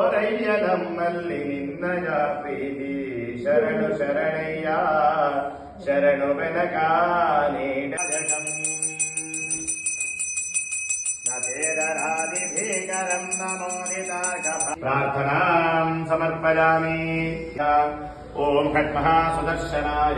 ತೋರಯ್ಯನಮ್ಮಲ್ಲಿ ನಿನ್ನಯ ಪ್ರೀತಿ ಶರಣು ಶರಣಯ್ಯ ಶರಣು ಬೆನಕ ನೀಡ ಭೀಕರಂ ಪ್ರಾರ್ಥನಾಂ ಸಮರ್ಪಯಾಮಿ. ಓಂ ಖಟ್ಮಃ ಸುದರ್ಶನಾಯ